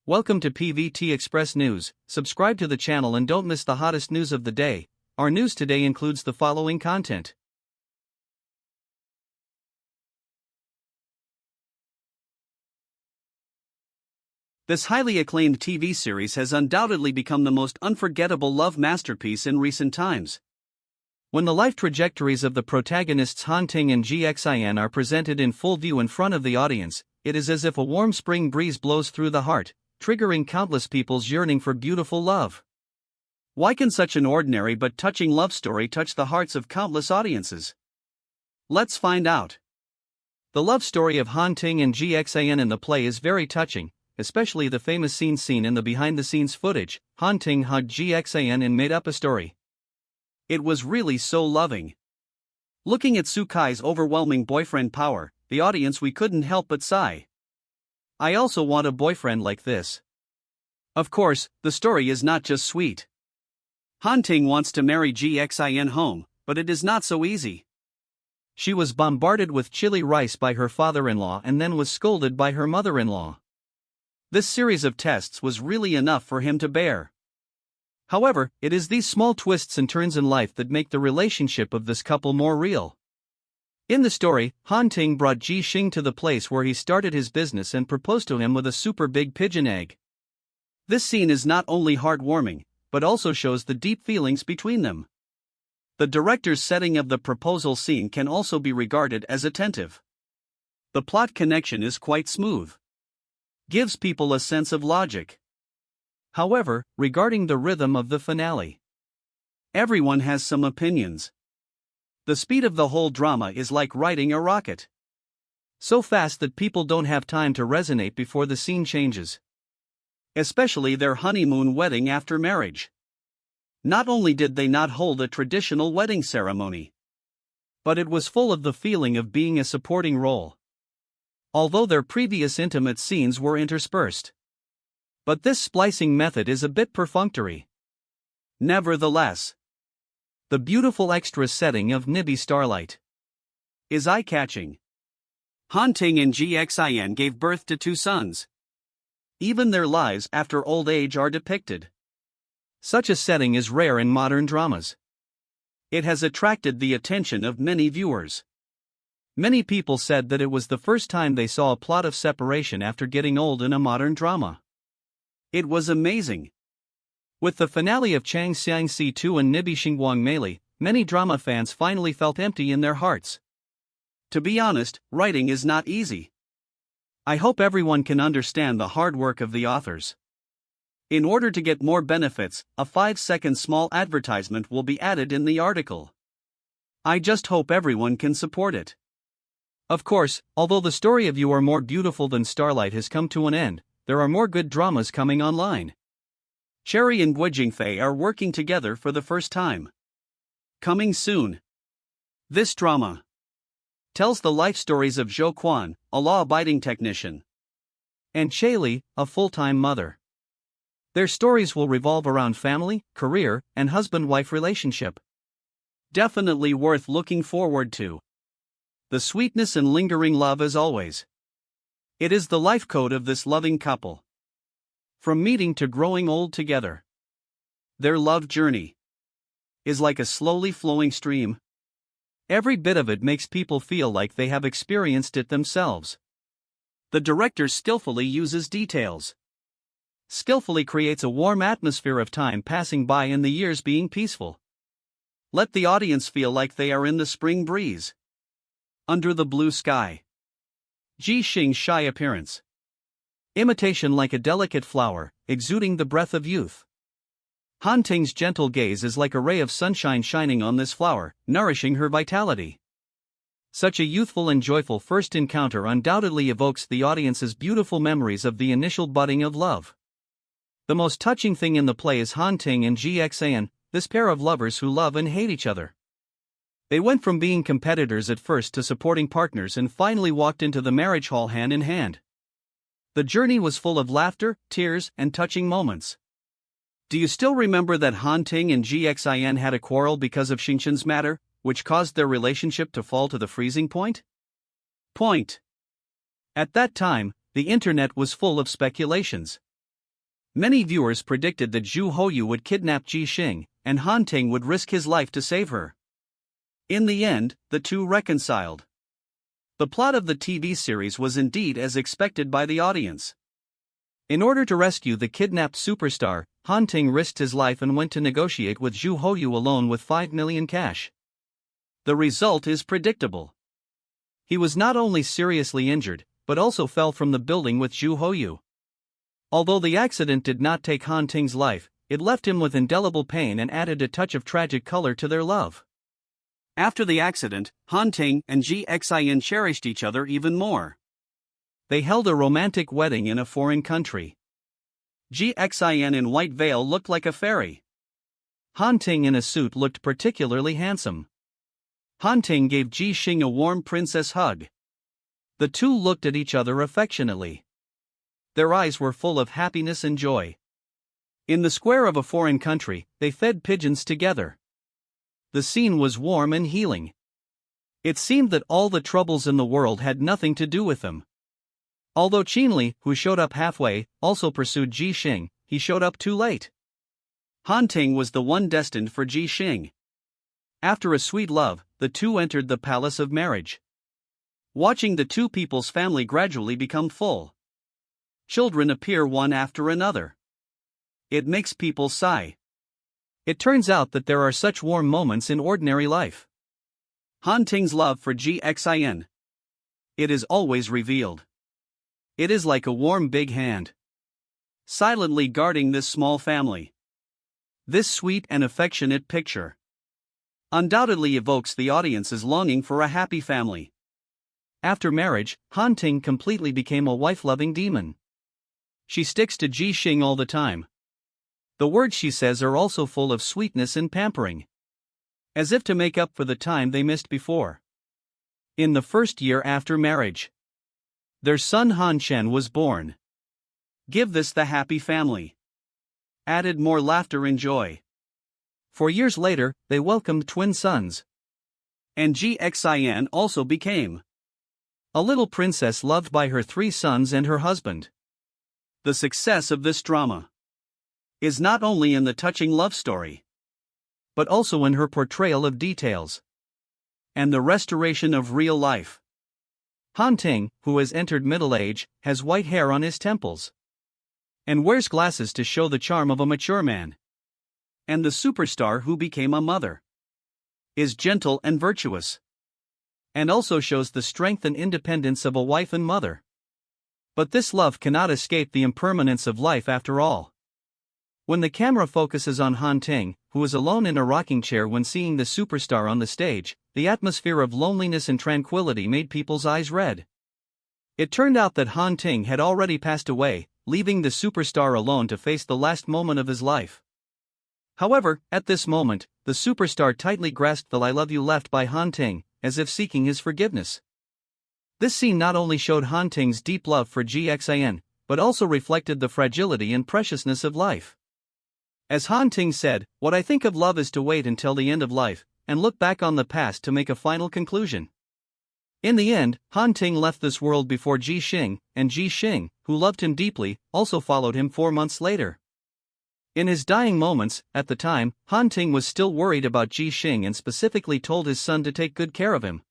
Welcome to PVT Express News. Subscribe to the channel and don't miss the hottest news of the day. Our news today includes the following content. This highly acclaimed TV series has undoubtedly become the most unforgettable love masterpiece in recent times. When the life trajectories of the protagonists Han Ting and Xin are presented in full view in front of the audience, it is as if a warm spring breeze blows through the heart, triggering countless people's yearning for beautiful love. Why can such an ordinary but touching love story touch the hearts of countless audiences? Let's find out. The love story of Han Ting and Xin in the play is very touching, especially the famous scene seen in the behind-the-scenes footage. Han Ting hugged Xin and made up a story. It was really so loving. Looking at Xukai's overwhelming boyfriend power, the audience we couldn't help but sigh. I also want a boyfriend like this. Of course, the story is not just sweet. Han Ting wants to marry Xin home, but it is not so easy. She was bombarded with chili rice by her father-in-law and then was scolded by her mother-in-law. This series of tests was really enough for him to bear. However, it is these small twists and turns in life that make the relationship of this couple more real. In the story, Han Ting brought Xin to the place where he started his business and proposed to him with a super big pigeon egg. This scene is not only heartwarming, but also shows the deep feelings between them. The director's setting of the proposal scene can also be regarded as attentive. The plot connection is quite smooth. Gives people a sense of logic. However, regarding the rhythm of the finale, everyone has some opinions. The speed of the whole drama is like riding a rocket. So fast that people don't have time to resonate before the scene changes. Especially their honeymoon wedding after marriage. Not only did they not hold a traditional wedding ceremony, but it was full of the feeling of being a supporting role. Although their previous intimate scenes were interspersed. But this splicing method is a bit perfunctory. Nevertheless, the beautiful extra setting of Nibby starlight is eye-catching. Han Ting and Xin gave birth to 2 sons. Even their lives after old age are depicted. Such a setting is rare in modern dramas. It has attracted the attention of many viewers. Many people said that it was the first time they saw a plot of separation after getting old in a modern drama. It was amazing. With the finale of Chang Xiangxi 2 and Nibby Xingguang Meili, many drama fans finally felt empty in their hearts. To be honest, writing is not easy. I hope everyone can understand the hard work of the authors. In order to get more benefits, a 5-second small advertisement will be added in the article. I just hope everyone can support it. Of course, although the story of You Are More Beautiful Than Starlight has come to an end, there are more good dramas coming online. Cherry and Guijingfei are working together for the first time. Coming soon. This drama tells the life stories of Zhou Quan, a law-abiding technician, and Li, a full-time mother. Their stories will revolve around family, career, and husband-wife relationship. Definitely worth looking forward to. The sweetness and lingering love as always. It is the life code of this loving couple. From meeting to growing old together. Their love journey is like a slowly flowing stream. Every bit of it makes people feel like they have experienced it themselves. The director skillfully uses details. Skillfully creates a warm atmosphere of time passing by and the years being peaceful. Let the audience feel like they are in the spring breeze. Under the blue sky. Xing's shy appearance. Imitation like a delicate flower, exuding the breath of youth. Han Ting's gentle gaze is like a ray of sunshine shining on this flower, nourishing her vitality. Such a youthful and joyful first encounter undoubtedly evokes the audience's beautiful memories of the initial budding of love. The most touching thing in the play is Han Ting and Xin, this pair of lovers who love and hate each other. They went from being competitors at first to supporting partners and finally walked into the marriage hall hand in hand. The journey was full of laughter, tears, and touching moments. Do you still remember that Han Ting and Xin had a quarrel because of Xingchen's matter, which caused their relationship to fall to the freezing point? At that time, the internet was full of speculations. Many viewers predicted that Zhu Hoyu would kidnap Ji Xing, and Han Ting would risk his life to save her. In the end, the two reconciled. The plot of the TV series was indeed as expected by the audience. In order to rescue the kidnapped superstar, Han Ting risked his life and went to negotiate with Zhu Hoyu alone with 5 million cash. The result is predictable. He was not only seriously injured, but also fell from the building with Zhu Hoyu. Although the accident did not take Han Ting's life, it left him with indelible pain and added a touch of tragic color to their love. After the accident, Han Ting and Ji Xian cherished each other even more. They held a romantic wedding in a foreign country. Ji Xian in white veil looked like a fairy. Han Ting in a suit looked particularly handsome. Han Ting gave Ji Xing a warm princess hug. The two looked at each other affectionately. Their eyes were full of happiness and joy. In the square of a foreign country, they fed pigeons together. The scene was warm and healing. It seemed that all the troubles in the world had nothing to do with them. Although Qinli, who showed up halfway, also pursued Ji Xing, he showed up too late. Han Ting was the one destined for Ji Xing. After a sweet love, the two entered the palace of marriage. Watching the two people's family gradually become full. Children appear one after another. It makes people sigh. It turns out that there are such warm moments in ordinary life. Han Ting's love for Ji Xian. It is always revealed. It is like a warm big hand, silently guarding this small family. This sweet and affectionate picture undoubtedly evokes the audience's longing for a happy family. After marriage, Han Ting completely became a wife-loving demon. She sticks to Ji Xing all the time. The words she says are also full of sweetness and pampering, as if to make up for the time they missed before. In the first year after marriage, their son Han Shen was born. Give this the happy family. Added more laughter and joy. 4 years later, they welcomed twin sons. And Ji Xian also became a little princess loved by her 3 sons and her husband. The success of this drama is not only in the touching love story, but also in her portrayal of details and the restoration of real life. Han Ting, who has entered middle age, has white hair on his temples and wears glasses to show the charm of a mature man. And the superstar who became a mother is gentle and virtuous, and also shows the strength and independence of a wife and mother. But this love cannot escape the impermanence of life after all. When the camera focuses on Han Ting, who is alone in a rocking chair when seeing the superstar on the stage, the atmosphere of loneliness and tranquility made people's eyes red. It turned out that Han Ting had already passed away, leaving the superstar alone to face the last moment of his life. However, at this moment, the superstar tightly grasped the "I love you" left by Han Ting, as if seeking his forgiveness. This scene not only showed Han Ting's deep love for Ji Xian, but also reflected the fragility and preciousness of life. As Han Ting said, "What I think of love is to wait until the end of life, and look back on the past to make a final conclusion." In the end, Han Ting left this world before Ji Xing, and Ji Xing, who loved him deeply, also followed him 4 months later. In his dying moments, at the time, Han Ting was still worried about Ji Xing and specifically told his son to take good care of him.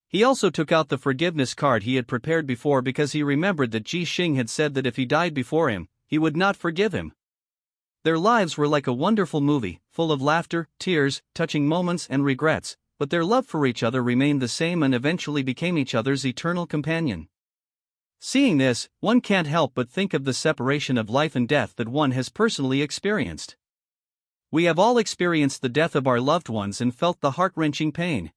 He also took out the forgiveness card he had prepared before because he remembered that Ji Xing had said that if he died before him, he would not forgive him. Their lives were like a wonderful movie, full of laughter, tears, touching moments and regrets, but their love for each other remained the same and eventually became each other's eternal companion. Seeing this, one can't help but think of the separation of life and death that one has personally experienced. We have all experienced the death of our loved ones and felt the heart-wrenching pain.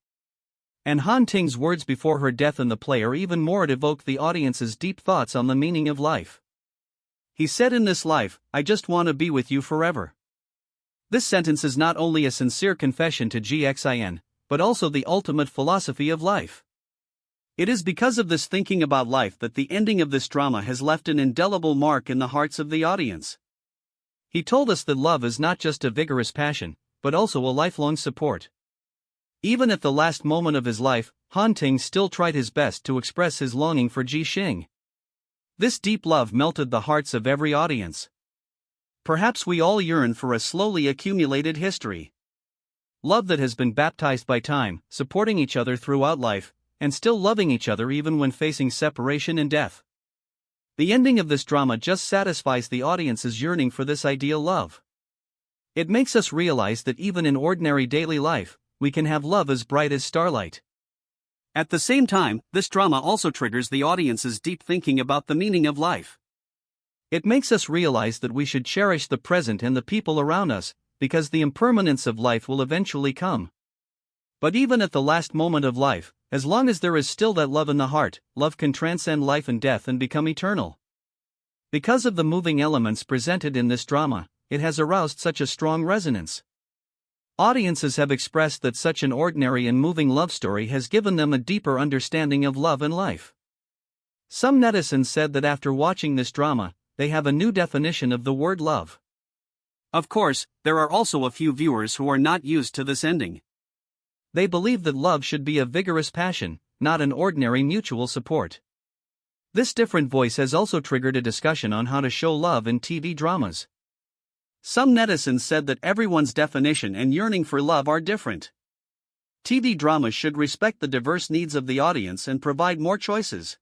And Han Ting's words before her death in the play are even more to evoke the audience's deep thoughts on the meaning of life. He said, "In this life, I just want to be with you forever." This sentence is not only a sincere confession to Ji Xian, but also the ultimate philosophy of life. It is because of this thinking about life that the ending of this drama has left an indelible mark in the hearts of the audience. He told us that love is not just a vigorous passion, but also a lifelong support. Even at the last moment of his life, Han Ting still tried his best to express his longing for Ji Xing. This deep love melted the hearts of every audience. Perhaps we all yearn for a slowly accumulated history. Love that has been baptized by time, supporting each other throughout life, and still loving each other even when facing separation and death. The ending of this drama just satisfies the audience's yearning for this ideal love. It makes us realize that even in ordinary daily life, we can have love as bright as starlight. At the same time, this drama also triggers the audience's deep thinking about the meaning of life. It makes us realize that we should cherish the present and the people around us, because the impermanence of life will eventually come. But even at the last moment of life, as long as there is still that love in the heart, love can transcend life and death and become eternal. Because of the moving elements presented in this drama, it has aroused such a strong resonance. Audiences have expressed that such an ordinary and moving love story has given them a deeper understanding of love and life. Some netizens said that after watching this drama, they have a new definition of the word love. Of course, there are also a few viewers who are not used to this ending. They believe that love should be a vigorous passion, not an ordinary mutual support. This different voice has also triggered a discussion on how to show love in TV dramas. Some netizens said that everyone's definition and yearning for love are different. TV dramas should respect the diverse needs of the audience and provide more choices.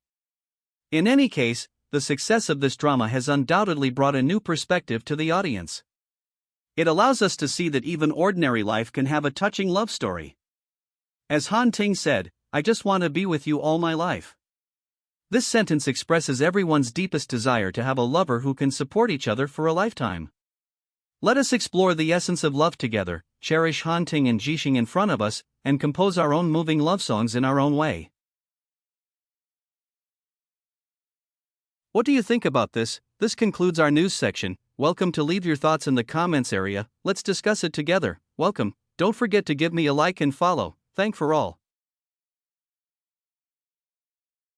In any case, the success of this drama has undoubtedly brought a new perspective to the audience. It allows us to see that even ordinary life can have a touching love story. As Han Ting said, "I just want to be with you all my life." This sentence expresses everyone's deepest desire to have a lover who can support each other for a lifetime. Let us explore the essence of love together, cherish Han Ting and Jixing in front of us, and compose our own moving love songs in our own way. What do you think about this? This concludes our news section. Welcome to leave your thoughts in the comments area. Let's discuss it together. Welcome. Don't forget to give me a like and follow. Thank for all.